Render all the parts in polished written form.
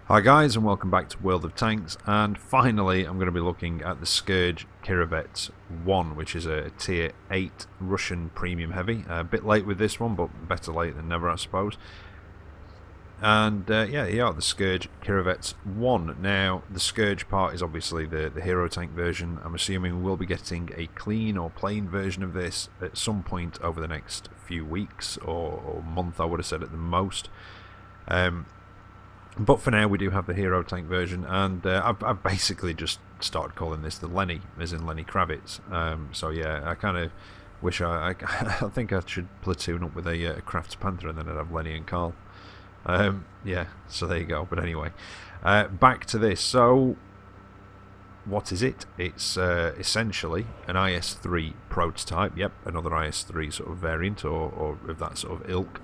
Hi guys, and welcome back to World of Tanks, and finally I'm going to be looking at the Scourge Kirovets-1, which is a tier 8 Russian premium heavy. A bit late with this one, but better late than never, I suppose. And yeah, here are the Scourge Kirovets-1. Now, the Scourge part is obviously the hero tank version. I'm assuming we'll be getting a clean or plain version of this at some point over the next few weeks or month, I would have said at the most. But for now we do have the hero tank version, and I've basically just started calling this the Lenny, as in Lenny Kravitz. So yeah, I kind of wish I think I should platoon up with a Crafts Panther, and then I'd have Lenny and Carl. Yeah, so there you go. But anyway, back to this. So what is it? It's essentially an IS-3 prototype. Yep, another IS-3 sort of variant or of that sort of ilk.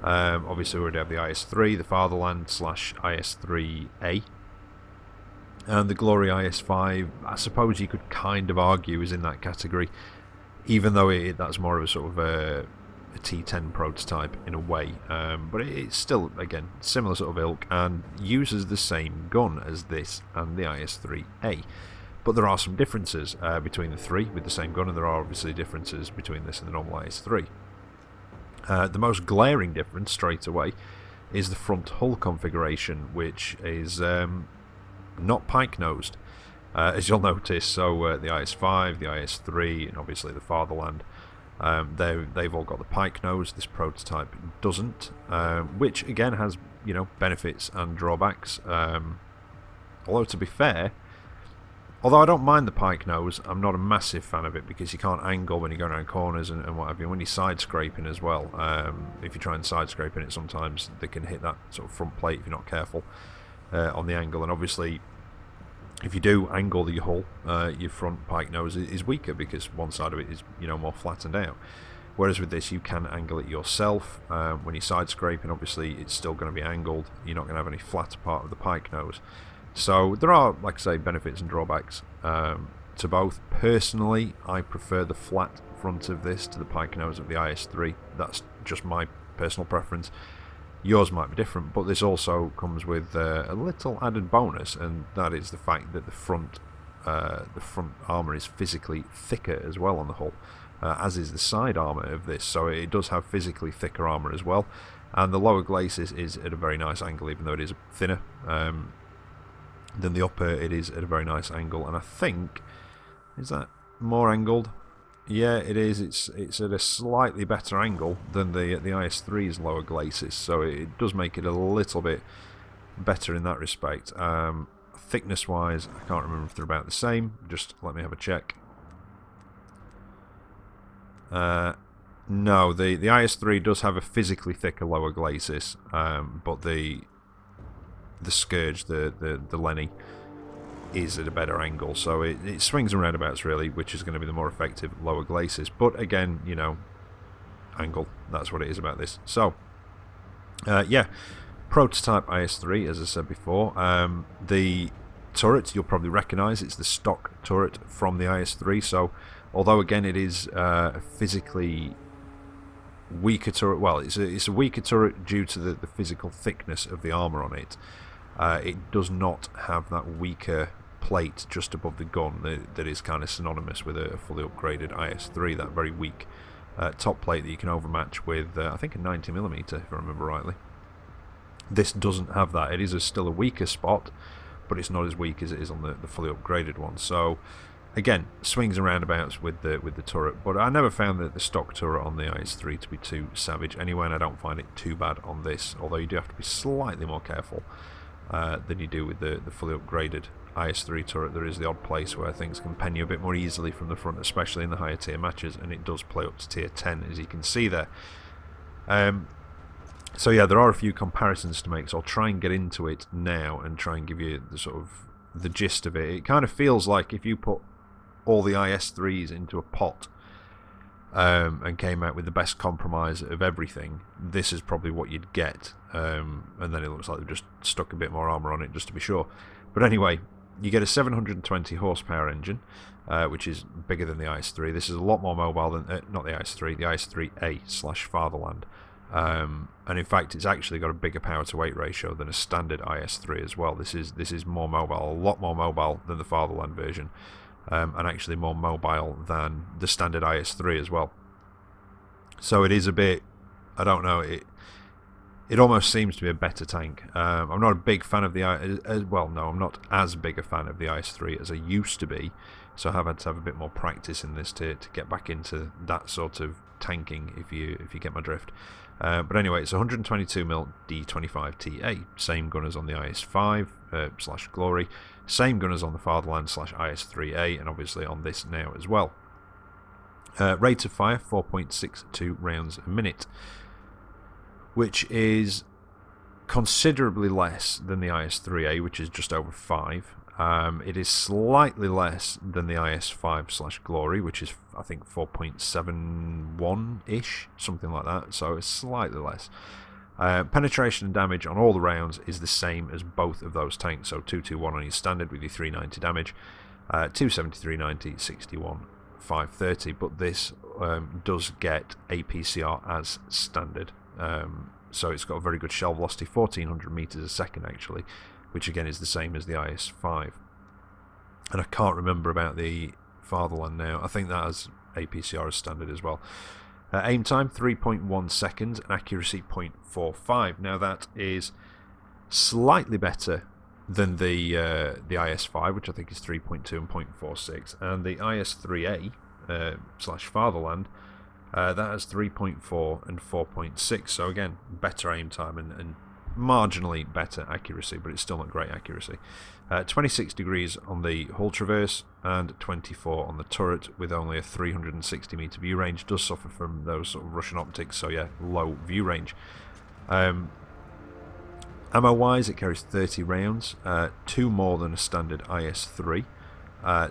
Obviously we already have the IS-3, the Fatherland / IS-3A, and the Glory IS-5. I suppose you could kind of argue is in that category, even though that's more of a sort of a T10 prototype in a way, but it's still, again, similar sort of ilk and uses the same gun as this and the IS-3A. But there are some differences between the three with the same gun, and there are obviously differences between this and the normal IS-3. The most glaring difference straight away is the front hull configuration, which is not pike-nosed, as you'll notice. So the IS-5, the IS-3, and obviously the Fatherland, they've all got the pike nose. This prototype doesn't, which again has benefits and drawbacks. Although to be fair, although I don't mind the pike nose, I'm not a massive fan of it because you can't angle when you go around corners and what have you. When you're side scraping as well, if you try and side scraping it, sometimes they can hit that sort of front plate if you're not careful on the angle. And obviously, if you do angle your hull, your front pike nose is weaker because one side of it is more flattened out. Whereas with this, you can angle it yourself. When you're side scraping, obviously it's still going to be angled. You're not going to have any flat part of the pike nose. So there are, like I say, benefits and drawbacks to both. Personally, I prefer the flat front of this to the pike nose of the IS-3. That's just my personal preference. Yours might be different, but this also comes with a little added bonus, and that is the fact that the front armour is physically thicker as well on the hull, as is the side armour of this. So it does have physically thicker armour as well, and the lower glacis is at a very nice angle, even though it is thinner than the upper. It is at a very nice angle, and I think, is that more angled? Yeah, it is. It's at a slightly better angle than the IS-3's lower glacis, so it does make it a little bit better in that respect. Thickness wise, I can't remember if they're about the same. Just let me have a check. No, the IS-3 does have a physically thicker lower glacis, but the Scourge, the Lenny, is at a better angle, so it swings and roundabouts really, which is going to be the more effective lower glacis. But again, angle, that's what it is about this. So yeah, prototype IS-3, as I said before. The turret you'll probably recognise, it's the stock turret from the IS-3. So although again it is a physically weaker turret, well, it's a weaker turret due to the physical thickness of the armour on it. It does not have that weaker plate just above the gun that is kind of synonymous with a fully upgraded IS-3, that very weak top plate that you can overmatch with, I think, a 90mm, if I remember rightly. This doesn't have that. It is still a weaker spot, but it's not as weak as it is on the fully upgraded one. So again, swings and roundabouts with the turret, but I never found the stock turret on the IS-3 to be too savage anyway, and I don't find it too bad on this, although you do have to be slightly more careful than you do with the fully upgraded IS-3 turret. There is the odd place where things can pen you a bit more easily from the front, especially in the higher tier matches, and it does play up to tier 10, as you can see there. So yeah, there are a few comparisons to make, so I'll try and get into it now and try and give you the sort of the gist of it. It kind of feels like if you put all the IS-3s into a pot and came out with the best compromise of everything, this is probably what you'd get. And then it looks like they've just stuck a bit more armour on it just to be sure. But anyway, you get a 720 horsepower engine, which is bigger than the IS-3. This is a lot more mobile than, not the IS-3, the IS-3A / Fatherland. And in fact, it's actually got a bigger power to weight ratio than a standard IS-3 as well. This is more mobile, a lot more mobile than the Fatherland version, and actually more mobile than the standard IS-3 as well. So it is a bit, I don't know, it almost seems to be a better tank. I'm not a big fan of the I'm not as big a fan of the IS-3 as I used to be, so I have had to have a bit more practice in this to get back into that sort of tanking, if you get my drift. But anyway, it's 122mm D25TA, same gunners on the IS-5 / Glory, same gunners on the Fatherland / IS-3A, and obviously on this now as well. Rate of fire 4.62 rounds a minute, which is considerably less than the IS-3A, which is just over 5. It is slightly less than the IS-5 / Glory, which is, I think, 4.71-ish, something like that, so it's slightly less. Penetration and damage on all the rounds is the same as both of those tanks, so 221 on your standard with your 390 damage, 270, 390, 61, 530, but this does get APCR as standard. So it's got a very good shell velocity, 1400 meters a second actually, which again is the same as the IS-5. And I can't remember about the Fatherland now. I think that has APCR as standard as well. Aim time 3.1 seconds and accuracy 0.45. Now that is slightly better than the IS-5, which I think is 3.2 and 0.46, and the IS-3A / Fatherland, that has 3.4 and 4.6. So again, better aim time and marginally better accuracy, but it's still not great accuracy. 26 degrees on the hull traverse and 24 on the turret, with only a 360 meter view range. Does suffer from those sort of Russian optics, so yeah, low view range. Ammo wise, it carries 30 rounds, 2 more than a standard IS-3.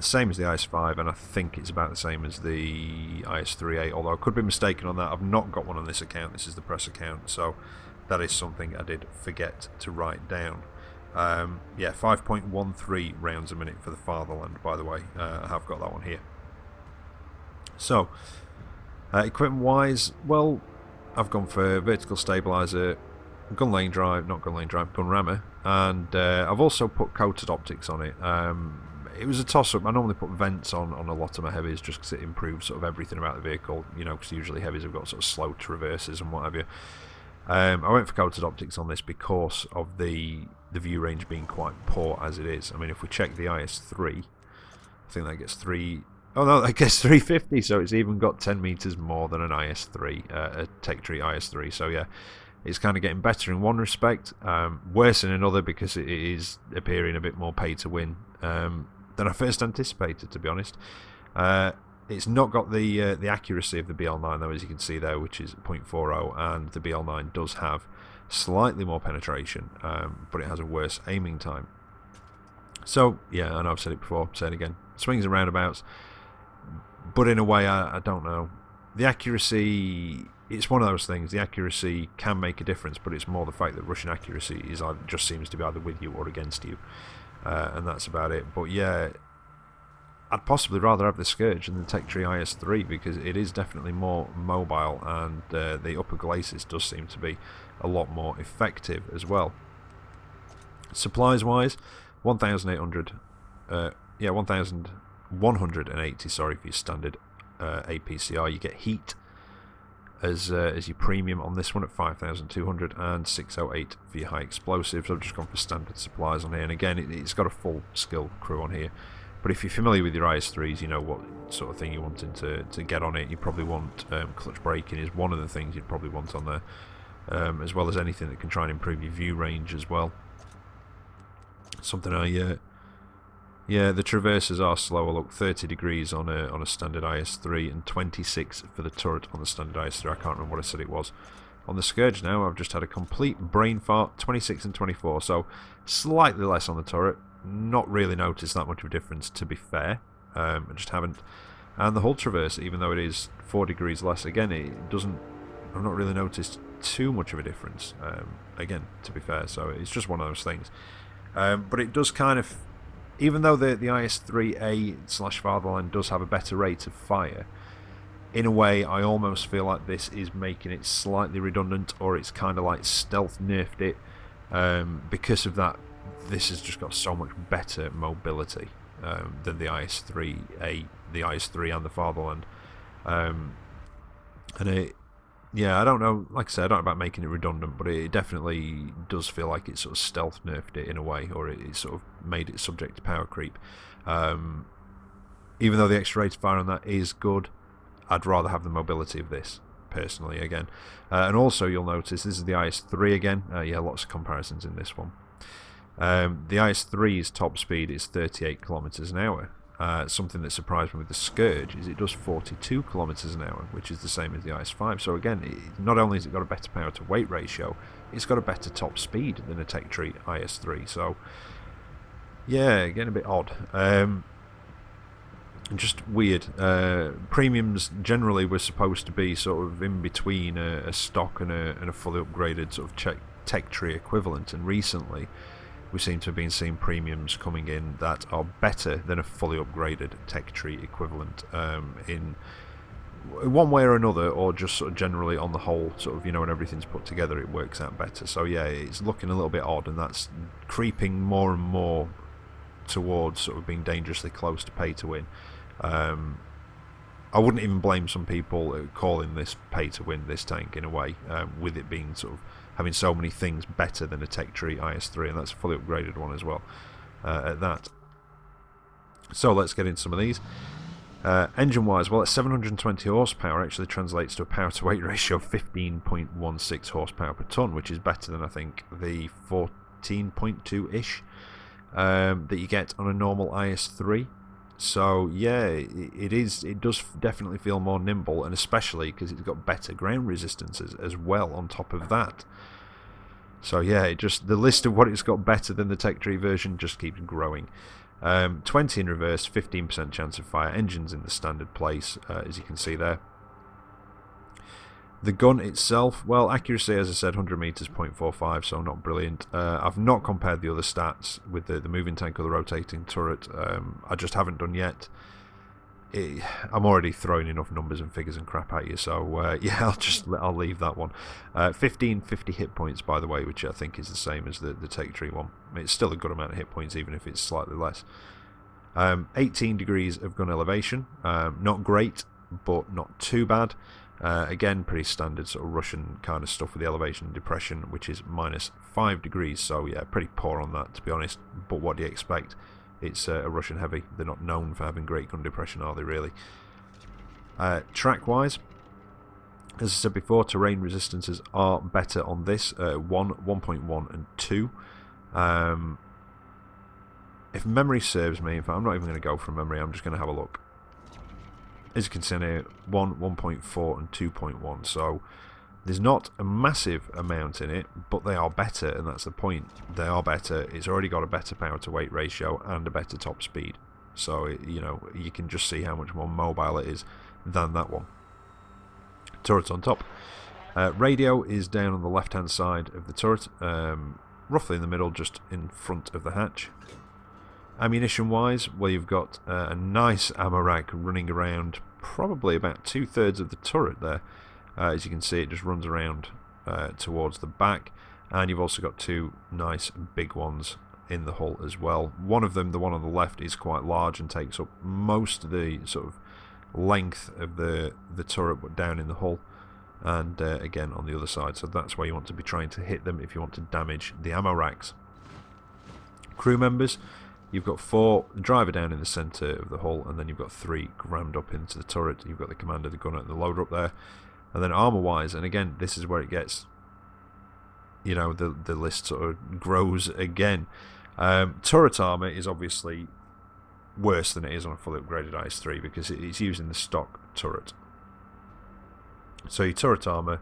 Same as the IS-5, and I think it's about the same as the IS-3A, although I could be mistaken on that. I've not got one on this account. This is the press account, so that is something I did forget to write down. Yeah, 5.13 rounds a minute for the Fatherland, by the way. I have got that one here. So, equipment wise, well, I've gone for vertical stabilizer, gun lane drive, gun rammer, and I've also put coated optics on it. It was a toss-up. I normally put vents on a lot of my heavies just because it improves sort of everything about the vehicle, you know, because usually heavies have got sort of slow traverses and what have you. I went for coated optics on this because of the view range being quite poor as it is. I mean, if we check the IS-3, I think that gets 350, so it's even got 10 meters more than an IS-3, a Tech Tree IS-3. So yeah, it's kind of getting better in one respect, worse in another, because it is appearing a bit more pay to win than I first anticipated, to be honest. It's not got the accuracy of the BL9 though, as you can see there, which is 0.40, and the BL9 does have slightly more penetration, but it has a worse aiming time. So yeah, I know I've said it before, say it again. Swings and roundabouts, but in a way, I don't know. The accuracy, it's one of those things. The accuracy can make a difference, but it's more the fact that Russian accuracy is just seems to be either with you or against you, and that's about it. But yeah, I'd possibly rather have the Scourge than the Tech Tree IS-3 because it is definitely more mobile, and the upper glacis does seem to be a lot more effective as well. Supplies wise, 1,180, sorry, for your standard APCR. You get heat as your premium on this one at 5,200, and 608 for your high explosives. I've just gone for standard supplies on here, and again, it's got a full skill crew on here. But if you're familiar with your IS-3s, you know what sort of thing you're wanting to get on it. You probably want clutch braking is one of the things you'd probably want on there, as well as anything that can try and improve your view range as well. Something yeah, the traverses are slower. Look, 30 degrees on a standard IS-3 and 26 for the turret on the standard IS-3. I can't remember what I said it was. On the Scourge now, I've just had a complete brain fart, 26 and 24, so slightly less on the turret. Not really noticed that much of a difference, to be fair. I just haven't. And the hull traverse, even though it is 4 degrees less, again, it doesn't. I've not really noticed too much of a difference. Again, to be fair, so it's just one of those things. But it does kind of, even though the IS-3A / Fatherland does have a better rate of fire, in a way, I almost feel like this is making it slightly redundant, or it's kind of like stealth nerfed it. Because of that, this has just got so much better mobility than the IS-3A, the IS-3 and the Fatherland. And it, yeah, I don't know, like I said, I don't know about making it redundant, but it definitely does feel like it sort of stealth nerfed it in a way, or it sort of made it subject to power creep. Even though the extra rate of fire on that is good, I'd rather have the mobility of this, personally, again. And also, you'll notice, this is the IS-3 again. Yeah, lots of comparisons in this one. The IS-3's top speed is 38 kilometers an hour. Something that surprised me with the Scourge is it does 42 kilometers an hour, which is the same as the IS-5. So again, not only has it got a better power to weight ratio, it's got a better top speed than a Tech Tree IS-3. So yeah, getting a bit odd. Just weird. Premiums generally were supposed to be sort of in between a stock and a fully upgraded sort of Tech Tree equivalent, and recently we seem to have been seeing premiums coming in that are better than a fully upgraded Tech Tree equivalent in one way or another, or just sort of generally on the whole, sort of, you know, when everything's put together, it works out better. So yeah, it's looking a little bit odd, and that's creeping more and more towards sort of being dangerously close to pay to win. I wouldn't even blame some people calling this pay to win, this tank, in a way, with it being sort of having so many things better than a Tech Tree IS-3, and that's a fully upgraded one as well at that. So let's get into some of these. Engine wise, well, at 720 horsepower actually translates to a power to weight ratio of 15.16 horsepower per ton, which is better than I think the 14.2-ish that you get on a normal IS-3. So yeah, it does definitely feel more nimble, and especially because it's got better ground resistances as well on top of that. So yeah, the list of what it's got better than the Tech Tree version just keeps growing. 20 in reverse, 15% chance of fire, engines in the standard place, as you can see there. The gun itself, well, accuracy, as I said, 100 meters, 0.45, so not brilliant. I've not compared the other stats with the moving tank or the rotating turret. I just haven't done yet. I'm already throwing enough numbers and figures and crap at you, so yeah, I'll leave that one. 1550 hit points, by the way, which I think is the same as the Tech Tree one. It's still a good amount of hit points, even if it's slightly less. 18 degrees of gun elevation, not great, but not too bad. Again, pretty standard sort of Russian kind of stuff with the elevation and depression, which is -5 degrees, so yeah, pretty poor on that, to be honest. But what do you expect? It's a Russian heavy. They're not known for having great gun depression, are they, really? Track-wise, as I said before, terrain resistances are better on this, 1.1 and 2. If memory serves me, in fact, I'm not even going to go from memory, I'm just going to have a look. As you can see here, 1.4 and 2.1, so there's not a massive amount in it, but they are better, and that's the point. They are better. It's already got a better power to weight ratio and a better top speed, so you know, you can just see how much more mobile it is than that one. Turret on top. Radio is down on the left hand side of the turret, roughly in the middle, just in front of the hatch. Ammunition wise, well, you've got a nice ammo rack running around probably about 2/3 of the turret there. As you can see, it just runs around towards the back, and you've also got two nice big ones in the hull as well. One of them, the one on the left, is quite large and takes up most of the sort of length of the turret, but down in the hull, and again on the other side, so that's where you want to be trying to hit them if you want to damage the ammo racks. Crew members, you've got 4, the driver down in the centre of the hull, and then you've got 3 rammed up into the turret. You've got the commander, the gunner, and the loader up there. And then armour wise, and again, this is where it gets, you know, the list sort of grows again. Turret armour is obviously worse than it is on a fully upgraded IS-3 because it's using the stock turret. So your turret armour,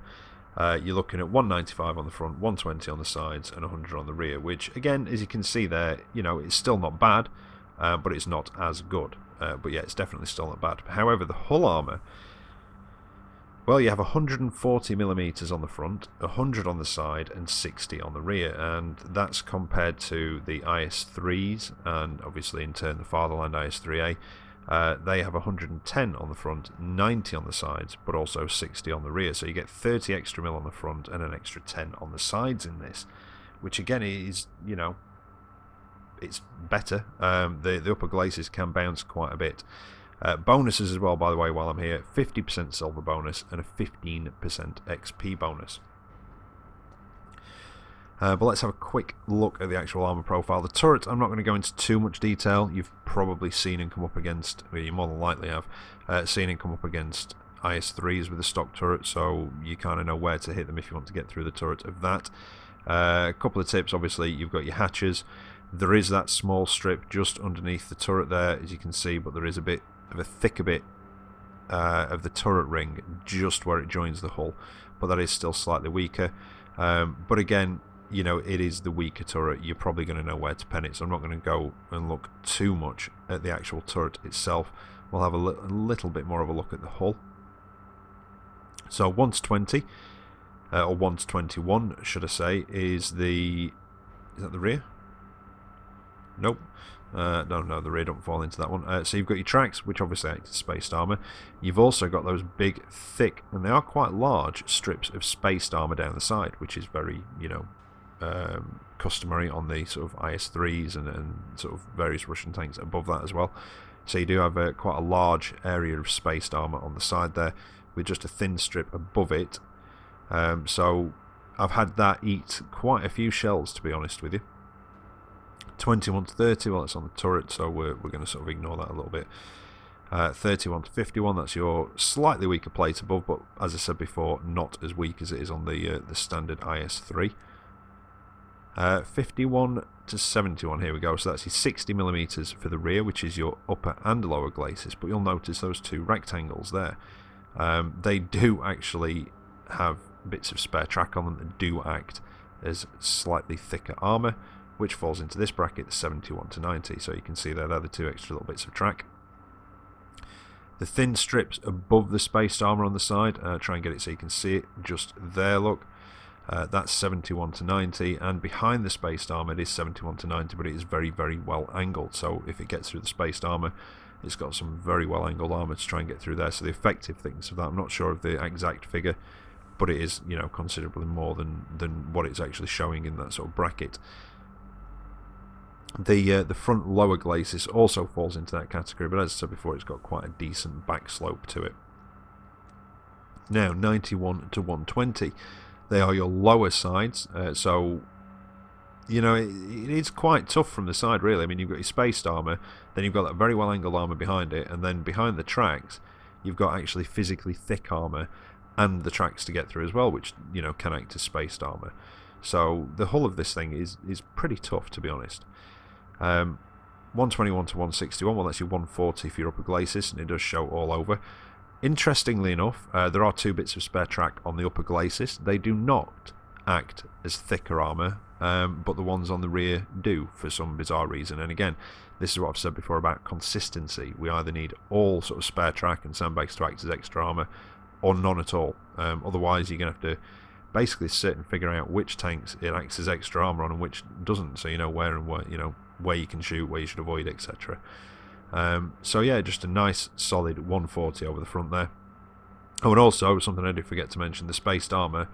you're looking at 195 on the front, 120 on the sides, and 100 on the rear, which again, as you can see there, you know, it's still not bad, but it's not as good. But yeah, it's definitely still not bad. However, the hull armour, well, you have 140mm on the front, 100 on the side, and 60 on the rear, and that's compared to the IS-3s, and obviously in turn the Fatherland IS-3A, They have 110 on the front, 90 on the sides, but also 60 on the rear. So you get 30 extra mil on the front and an extra 10 on the sides in this, which again is, you know, it's better. The upper glacis can bounce quite a bit. Bonuses as well, by the way, while I'm here, 50% silver bonus and a 15% XP bonus. But let's have a quick look at the actual armor profile. The turret, I'm not going to go into too much detail. You've probably seen and come up against, well, you more than likely have, seen and come up against IS-3s with the stock turret, so you kind of know where to hit them if you want to get through the turret of that. A couple of tips, obviously, you've got your hatches. There is that small strip just underneath the turret there, as you can see, but there is a bit of a thicker bit of the turret ring just where it joins the hull, but that is still slightly weaker. But again, you know, it is the weaker turret. You're probably going to know where to pen it, so I'm not going to go and look too much at the actual turret itself. We'll have a little bit more of a look at the hull. So 1 to 20, or 1 to 21 should I say, is that the rear? Nope. No, the rear don't fall into that one. So you've got your tracks, which obviously act as spaced armour. You've also got those big, thick, and they are quite large strips of spaced armour down the side, which is very, you know, customary on the sort of IS-3s and sort of various Russian tanks above that as well. So you do have quite a large area of spaced armour on the side there, with just a thin strip above it. So I've had that eat quite a few shells, to be honest with you. 21 to 30, well, it's on the turret, so we're going to sort of ignore that a little bit. 31 to 51, that's your slightly weaker plate above, but as I said before, not as weak as it is on the standard IS-3. 51 to 71, here we go, so that's your 60mm for the rear, which is your upper and lower glacis, but you'll notice those two rectangles there. They do actually have bits of spare track on them that do act as slightly thicker armour, which falls into this bracket, 71 to 90, so you can see there, they're the two extra little bits of track. The thin strips above the spaced armour on the side, try and get it so you can see it, just there, look. That's 71 to 90, and behind the spaced armour it is 71 to 90, but it is very, very well angled, so if it gets through the spaced armour, it's got some very well angled armour to try and get through there, so the effective thickness of that, I'm not sure of the exact figure, but it is, you know, considerably more than what it's actually showing in that sort of bracket. The front lower glacis also falls into that category, but as I said before, it's got quite a decent back slope to it. Now, 91 to 120. They are your lower sides, so you know it is quite tough from the side, really. I mean, you've got your spaced armour, then you've got that very well angled armour behind it, and then behind the tracks you've got actually physically thick armour and the tracks to get through as well, which, you know, can act as spaced armour. So the hull of this thing is pretty tough, to be honest. 121 to 161, well, that's your 140 for your upper glacis, and it does show all over. Interestingly enough, there are two bits of spare track on the upper glacis. They do not act as thicker armour, but the ones on the rear do for some bizarre reason. And again, this is what I've said before about consistency. We either need all sort of spare track and sandbags to act as extra armour, or none at all. Otherwise, you're going to have to basically sit and figure out which tanks it acts as extra armour on and which doesn't, so you know where and where, you know, where you can shoot, where you should avoid, etc. So yeah, just a nice solid 140 over the front there. Oh, and also, something I did forget to mention, the spaced armour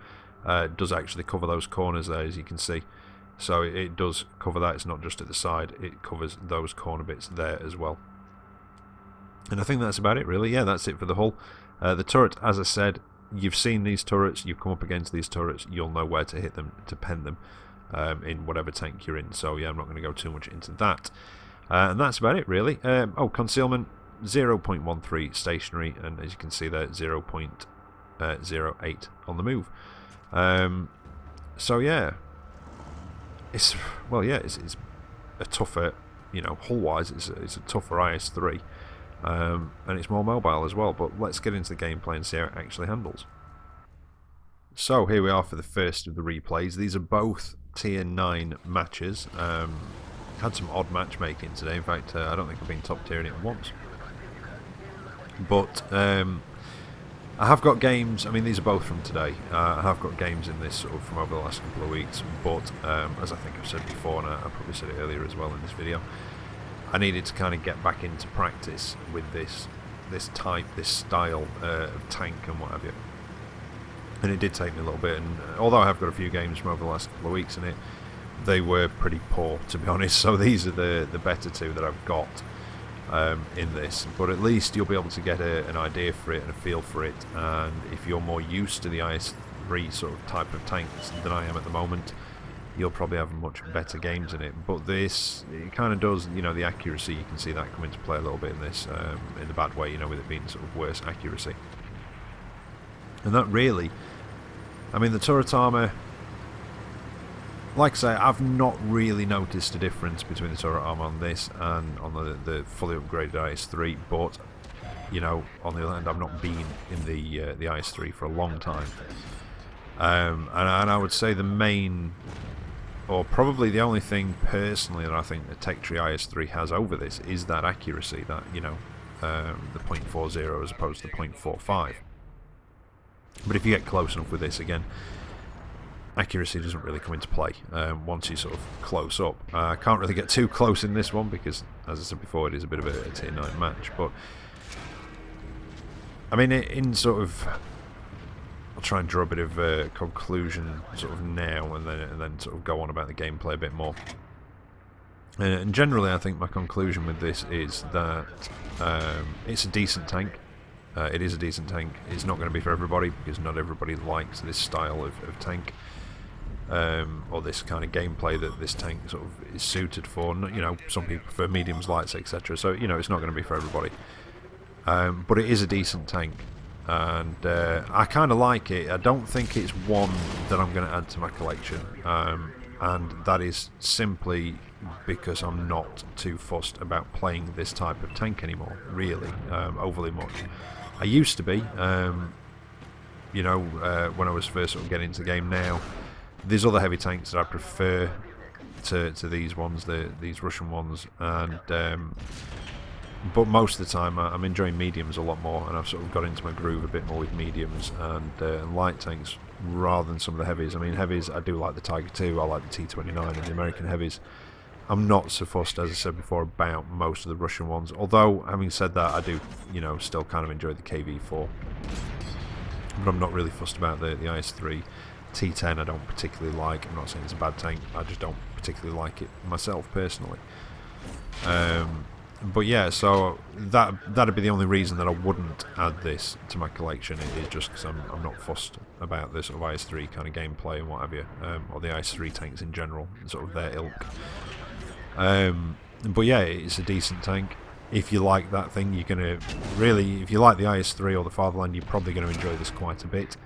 does actually cover those corners there, as you can see. So it does cover that, it's not just at the side, it covers those corner bits there as well. And I think that's about it, really. Yeah, that's it for the hull. The turret, as I said, you've seen these turrets, you've come up against these turrets, you'll know where to hit them, to pen them in whatever tank you're in. So yeah, I'm not going to go too much into that. And that's about it, really. Oh, concealment, 0.13 stationary, and as you can see there, 0.08 on the move. So yeah, it's a tougher, you know, hull-wise, it's a tougher IS-3, and it's more mobile as well. But let's get into the gameplay and see how it actually handles. So here we are for the first of the replays. These are both tier 9 matches. Had some odd matchmaking today. In fact, I don't think I've been top tier in it once. But I have got games. I mean, these are both from today. I have got games in this sort of from over the last couple of weeks. But as I think I've said before, and I probably said it earlier as well in this video, I needed to kind of get back into practice with this type, this style of tank and what have you. And it did take me a little bit, and although I have got a few games from over the last couple of weeks in it, they were pretty poor, to be honest. So these are the better two that I've got in this. But at least you'll be able to get an idea for it and a feel for it. And if you're more used to the IS-3 sort of type of tanks than I am at the moment, you'll probably have much better games in it. But this, it kind of does, you know, the accuracy, you can see that come into play a little bit in this, in the bad way, you know, with it being sort of worse accuracy. And that really, I mean, the turret armour, like I say, I've not really noticed a difference between the turret armour on this and on the fully upgraded IS-3, but, you know, on the other hand, I've not been in the IS-3 for a long time. And I would say the main, or probably the only thing personally that I think the Tech Tree IS-3 has over this is that accuracy, that, you know, the .40 as opposed to the .45. But if you get close enough with this, again, accuracy doesn't really come into play once you sort of close up. I can't really get too close in this one because, as I said before, it is a bit of a tier 9 match. But I mean, in sort of, I'll try and draw a bit of a conclusion sort of now, and then sort of go on about the gameplay a bit more. And generally, I think my conclusion with this is that it's a decent tank. It is a decent tank. It's not going to be for everybody because not everybody likes this style of tank, or this kind of gameplay that this tank sort of is suited for. You know, some people prefer mediums, lights, etc. So, you know, it's not going to be for everybody. But it is a decent tank, and I kind of like it. I don't think it's one that I'm going to add to my collection, and that is simply because I'm not too fussed about playing this type of tank anymore, really, overly much. I used to be, you know, when I was first sort of getting into the game. Now, there's other heavy tanks that I prefer to these ones, these Russian ones, and but most of the time I'm enjoying mediums a lot more, and I've sort of got into my groove a bit more with mediums and light tanks rather than some of the heavies. I mean, heavies, I do like the Tiger II, I like the T-29 and the American heavies. I'm not so fussed, as I said before, about most of the Russian ones, although, having said that, I do, you know, still kind of enjoy the KV-4. But I'm not really fussed about the IS-3. T-10 I don't particularly like. I'm not saying it's a bad tank, I just don't particularly like it myself, personally. But yeah, so that'd be the only reason that I wouldn't add this to my collection, is just because I'm not fussed about this sort of IS-3 kind of gameplay and what have you, or the IS-3 tanks in general, sort of their ilk. But yeah, it's a decent tank. If you like that thing, you're gonna really, if you like the IS-3 or the Fatherland, you're probably going to enjoy this quite a bit.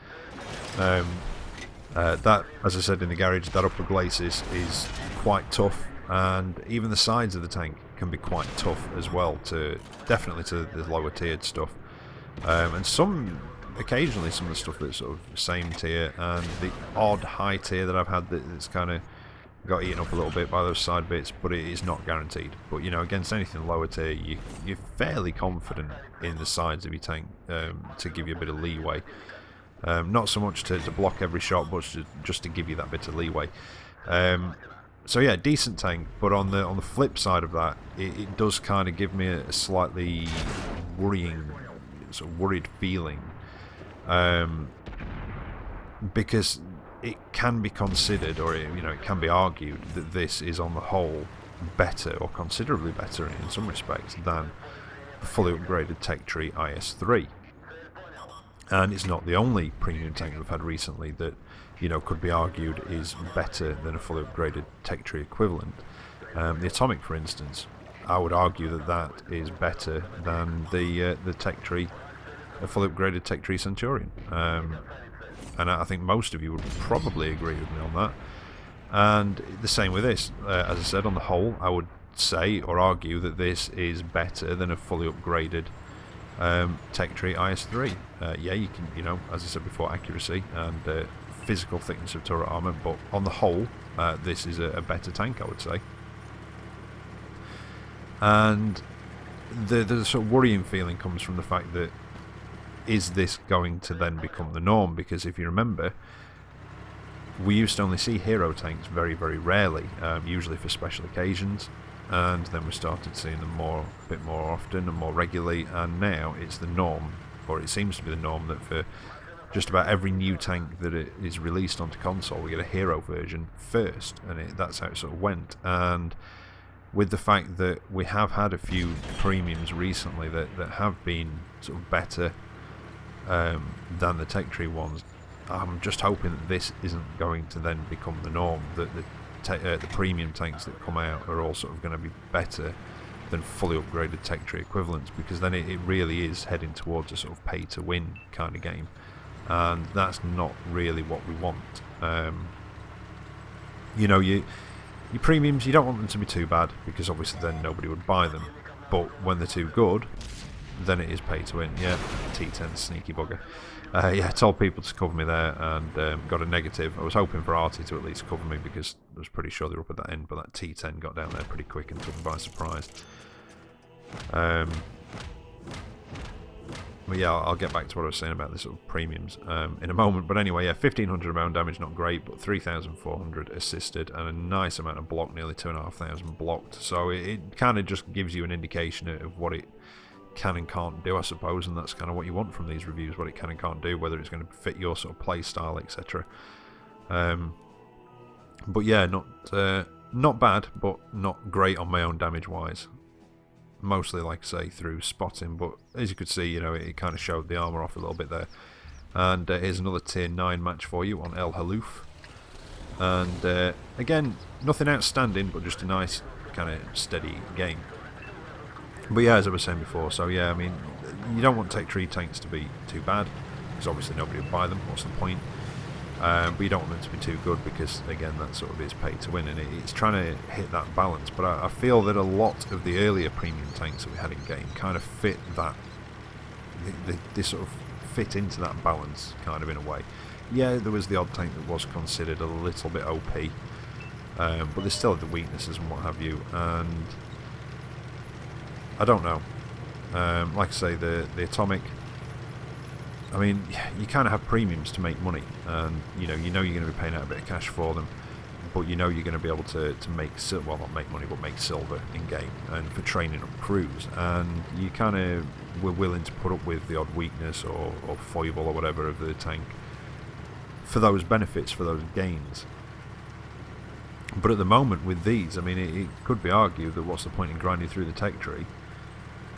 That, as I said in the garage, that upper glacis is quite tough, and even the sides of the tank can be quite tough as well, definitely to the lower tiered stuff, and occasionally some of the stuff that's sort of same tier, and the odd high tier that I've had that's kind of got eaten up a little bit by those side bits, but it is not guaranteed. But, you know, against anything lower tier, you're fairly confident in the sides of your tank to give you a bit of leeway. Not so much to block every shot, but just to give you that bit of leeway. So yeah, decent tank, but on the flip side of that, it does kind of give me a slightly worrying, sort of worried feeling, because it can be considered, or you know, it can be argued that this is on the whole better, or considerably better in some respects, than the fully upgraded Tech Tree IS-3. And it's not the only premium tank we've had recently that, you know, could be argued is better than a fully upgraded Tech Tree equivalent. The Atomic, for instance, I would argue that is better than the Tech Tree, a fully upgraded Tech Tree Centurion. And I think most of you would probably agree with me on that. And the same with this. As I said, on the whole, I would say or argue that this is better than a fully upgraded Tech Tree IS-3. Yeah, you can, you know, as I said before, accuracy and physical thickness of turret armour, but on the whole, this is a better tank, I would say. And the sort of worrying feeling comes from the fact that, is this going to then become the norm? Because if you remember, we used to only see hero tanks very, very rarely, usually for special occasions. and then we started seeing them a bit more often and more regularly, and now it's the norm, or it seems to be the norm, that for just about every new tank that it is released onto console, we get a hero version first, and that's how it sort of went. And with the fact that we have had a few premiums recently that have been sort of better than the tech tree ones, I'm just hoping that this isn't going to then become the norm, that the premium tanks that come out are all sort of going to be better than fully upgraded tech tree equivalents, because then it really is heading towards a sort of pay to win kind of game, and that's not really what we want. You know, your premiums, you don't want them to be too bad, because obviously then nobody would buy them, but when they're too good, then it is pay to win. Yeah, T10 sneaky bugger. Yeah, I told people to cover me there, and got a negative. I was hoping for Artie to at least cover me, because I was pretty sure they were up at that end, but that T10 got down there pretty quick and took me by surprise. But yeah, I'll get back to what I was saying about the sort of premiums in a moment. But anyway, yeah, 1500 amount damage, not great, but 3400 assisted, and a nice amount of block, nearly 2500 blocked. So it kind of just gives you an indication of what it can and can't do, I suppose, and that's kind of what you want from these reviews, what it can and can't do, whether it's going to fit your sort of play style, etc. But yeah, not bad, but not great on my own damage wise. Mostly, like I say, through spotting, but as you could see, you know, it kind of showed the armour off a little bit there. And here's another tier 9 match for you on El Haloof. And again, nothing outstanding, but just a nice kind of steady game. But yeah, as I was saying before, so yeah, I mean, you don't want tech tree tanks to be too bad, because obviously nobody will buy them, what's the point? But you don't want them to be too good, because again, that sort of is pay to win, and it's trying to hit that balance. But I feel that a lot of the earlier premium tanks that we had in game kind of fit that, they sort of fit into that balance, kind of, in a way. Yeah, there was the odd tank that was considered a little bit OP, but they still had the weaknesses and what have you, and I don't know. Like I say, the atomic, I mean, you kind of have premiums to make money, and you know you're going to be paying out a bit of cash for them, but you know you're going to be able to make, well, not make money, but make silver in game, and for training up crews, and you kind of were willing to put up with the odd weakness or foible or whatever of the tank for those benefits, for those gains. But at the moment with these, I mean, it could be argued that what's the point in grinding through the tech tree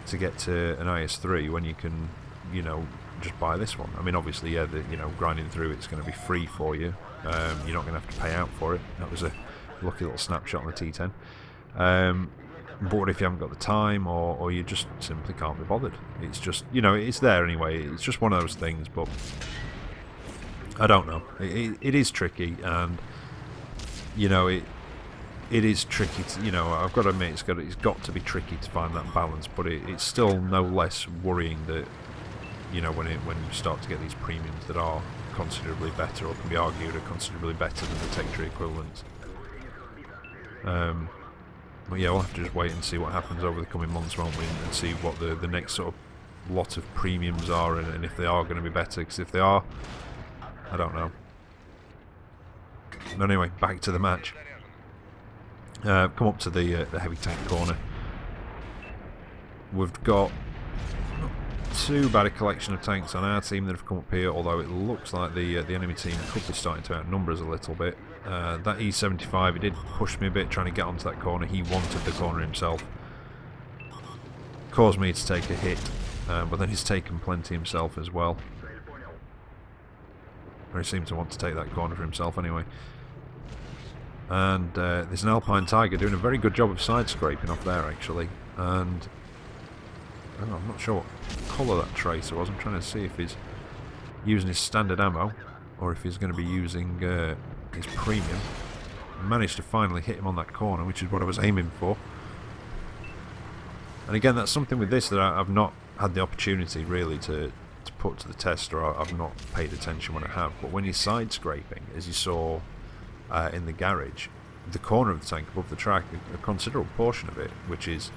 to get to an IS-3 when you can, you know, just buy this one. I mean, obviously, yeah, you know, grinding through it's going to be free for you. You're not going to have to pay out for it. That was a lucky little snapshot on the T10. But what if you haven't got the time, or you just simply can't be bothered? It's just, you know, it's there anyway. It's just one of those things, but I don't know. It is tricky, and you know, it is tricky to, you know, I've got to admit, it's got to be tricky to find that balance, but it's still no less worrying that, you know, when you start to get these premiums that are considerably better, or can be argued are considerably better than the tech tree equivalents. But yeah, we'll have to just wait and see what happens over the coming months, won't we, and see what the next sort of lot of premiums are, and if they are going to be better, because if they are, I don't know. But anyway, back to the match. Come up to the heavy tank corner. We've got not too bad a collection of tanks on our team that have come up here, although it looks like the enemy team could be starting to outnumber us a little bit. That E75, he did push me a bit trying to get onto that corner. He wanted the corner himself. Caused me to take a hit, but then he's taken plenty himself as well. Or he seemed to want to take that corner for himself anyway. And there's an Alpine Tiger doing a very good job of side scraping off there, actually. And oh, I'm not sure what colour that tracer was. I'm trying to see if he's using his standard ammo, or if he's going to be using his premium. I managed to finally hit him on that corner, which is what I was aiming for. And again, that's something with this that I've not had the opportunity really to put to the test, or I've not paid attention when I have. But when you're side scraping, as you saw in the garage, the corner of the tank above the track, a considerable portion of it, which is,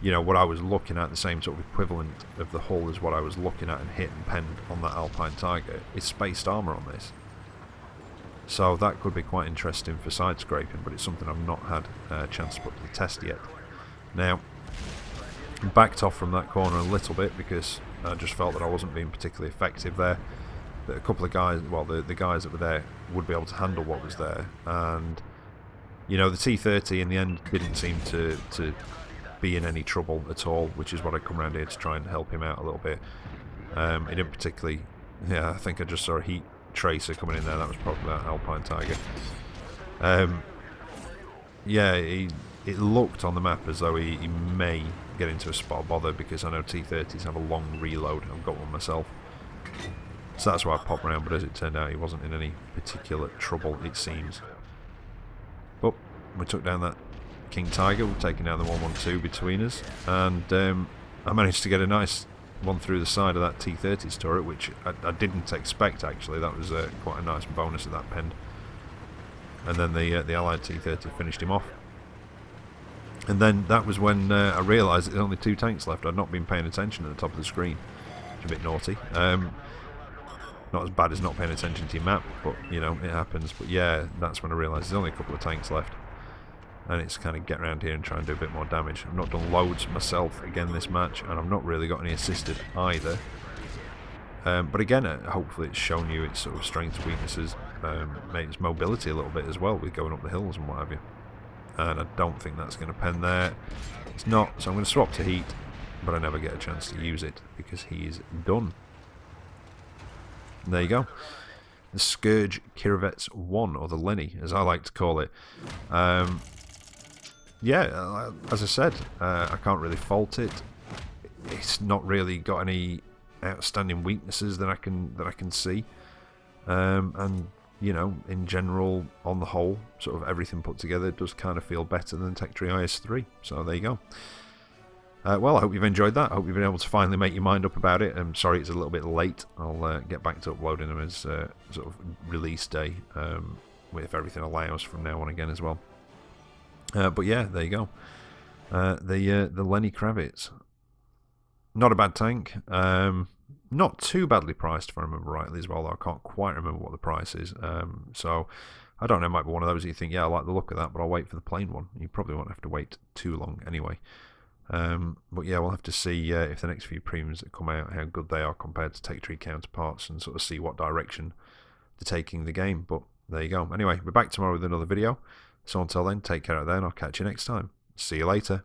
you know, what I was looking at, the same sort of equivalent of the hull as what I was looking at and hit and penned on that Alpine Tiger, is spaced armour on this. So that could be quite interesting for side scraping, but it's something I've not had a chance to put to the test yet. Now, I backed off from that corner a little bit because I just felt that I wasn't being particularly effective there. That a couple of guys, well, the guys that were there would be able to handle what was there, and you know, the T30 in the end didn't seem to be in any trouble at all, which is what I come around here to try and help him out a little bit. He didn't particularly, yeah, I think I just saw a heat tracer coming in there. That was probably that Alpine Tiger. Yeah, it looked on the map as though he may get into a spot of bother, because I know T30s have a long reload. I've got one myself. So that's why I popped around, but as it turned out, he wasn't in any particular trouble, it seems. But we took down that King Tiger, we're taking down the 112 between us, and I managed to get a nice one through the side of that T30's turret, which I didn't expect actually. That was quite a nice bonus at that pen. And then the Allied T30 finished him off. And then that was when I realised that there's only 2 tanks left. I'd not been paying attention at the top of the screen. It's a bit naughty. Not as bad as not paying attention to your map, but you know, it happens. But yeah, that's when I realised there's only a couple of tanks left. And it's kind of get around here and try and do a bit more damage. I've not done loads myself again this match, and I've not really got any assisted either. But again, hopefully it's shown you its sort of strengths, weaknesses, maybe its mobility a little bit as well with going up the hills and what have you. And I don't think that's going to pen there. It's not, so I'm going to swap to heat, but I never get a chance to use it because he's done. And there you go. The Scourge Kirovets-1, or the Lenny, as I like to call it. Yeah, as I said, I can't really fault it. It's not really got any outstanding weaknesses that I can see, and you know, in general, on the whole, sort of everything put together does kind of feel better than Tech Tree IS3. So there you go. Well, I hope you've enjoyed that. I hope you've been able to finally make your mind up about it. I'm sorry it's a little bit late. I'll get back to uploading them as sort of release day, if everything allows from now on again as well. But yeah, there you go. The Lenny Kravitz. Not a bad tank. Not too badly priced, if I remember rightly as well, though I can't quite remember what the price is. So I don't know, it might be one of those that you think, yeah, I like the look of that, but I'll wait for the plain one. You probably won't have to wait too long anyway. But yeah, we'll have to see if the next few premiums that come out, how good they are compared to Tech Tree counterparts, and sort of see what direction they're taking the game. But there you go. Anyway, we're back tomorrow with another video. So until then, take care out there, and I'll catch you next time. See you later.